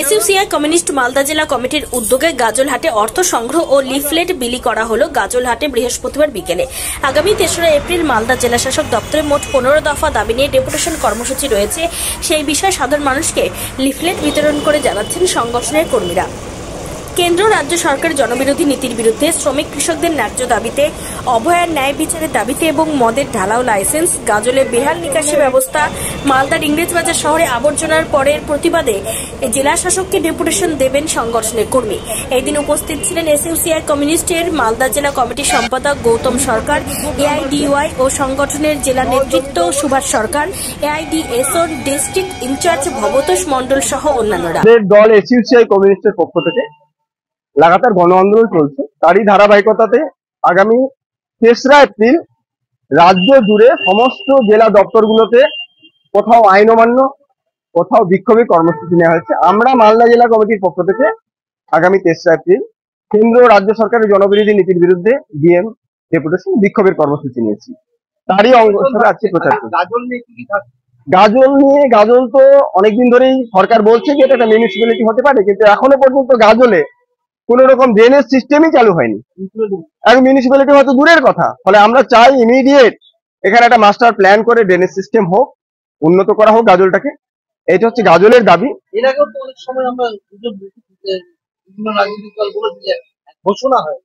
SUCI communist Malda জেলা কমিটির উদ্যোগে গাজলহাটে অর্থ সংগ্রহ ও লিফলেট বিলি করা হলো। গাজলহাটে বৃহস্পতিবার বিকেলে আগামী ৩রা এপ্রিল মালদা জেলা শাসক দপ্তরে মোট ১৫ দফা দাবি নিয়ে ডেপুটেশন কর্মসূচি রয়েছে। সেই বিষয়ে সাধারণ মানুষকে লিফলেট বিতরণ করে জানাচ্ছেন সংগঠনের কর্মীরা। কেন্দ্র রাজ্য সরকারের জনবিরোধী নীতির বিরুদ্ধে, শ্রমিক কৃষকদের ন্যায্য দাবিতে, অভয়ার ন্যায় বিচারের দাবিতে এবং মদের ঢালাও লাইসেন্স, গাজলে বেহাল নিকাশি ব্যবস্থা, মালদার ইংরেজবাজার শহরে আবর্জনার পরের প্রতিবাদে জেলা শাসককে ডেপুটেশন দেবেন সংগঠনের কর্মী। এদিন উপস্থিত ছিলেন এসইউসিআই কমিউনিস্টের মালদা জেলা কমিটির সম্পাদক গৌতম সরকার, এআইডিওয়াই ও সংগঠনের জেলা নেতৃত্ব সুভাষ সরকার, এআইডিএসওর ডিস্ট্রিক্ট ইনচার্জ ভবতোষ মণ্ডল সহ অন্যান্যরা। দল এসইউসিআই কমিউনিস্টের পক্ষ থেকে লাগাতার গণ আন্দোলন চলছে। তারই ধারাবাহিকতাতে আগামী ৩রা এপ্রিল রাজ্য জুড়ে সমস্ত জেলা দপ্তরগুলোতে কোথাও আইন অমান্য, কোথাও বিক্ষোভের কর্মসূচি নেওয়া হয়েছে। আমরা মালদা জেলা কমিটির পক্ষ থেকে আগামী ৩রা এপ্রিল কেন্দ্র রাজ্য সরকারের জনবিরোধী নীতির বিরুদ্ধে ডিএম ডেপুটেশন বিক্ষোভের কর্মসূচি নিয়েছি। তারই অঙ্গ হিসেবে আজকে প্রচার করছি। গাজল তো অনেকদিন ধরেই সরকার বলছে যে এটা একটা মিউনিসিপ্যালিটি হতে পারে, কিন্তু এখনো পর্যন্ত গাজলে কোন রকম ড্রেনেজ সিস্টেমই চালু হয়নি। এখন মিউনিসিপ্যালিটি হয়তো দূরের কথা। ফলে আমরা চাই ইমিডিয়েট এখানে একটা মাস্টার প্ল্যান করে ড্রেনেজ সিস্টেম হোক, উন্নত করা হোক গাজলটাকে। এটা হচ্ছে গাজলের দাবি। এর আগেও তো অনেক সময় আমরা বিভিন্ন রাজনৈতিক দল বলেছি যে ঘোষণা হয়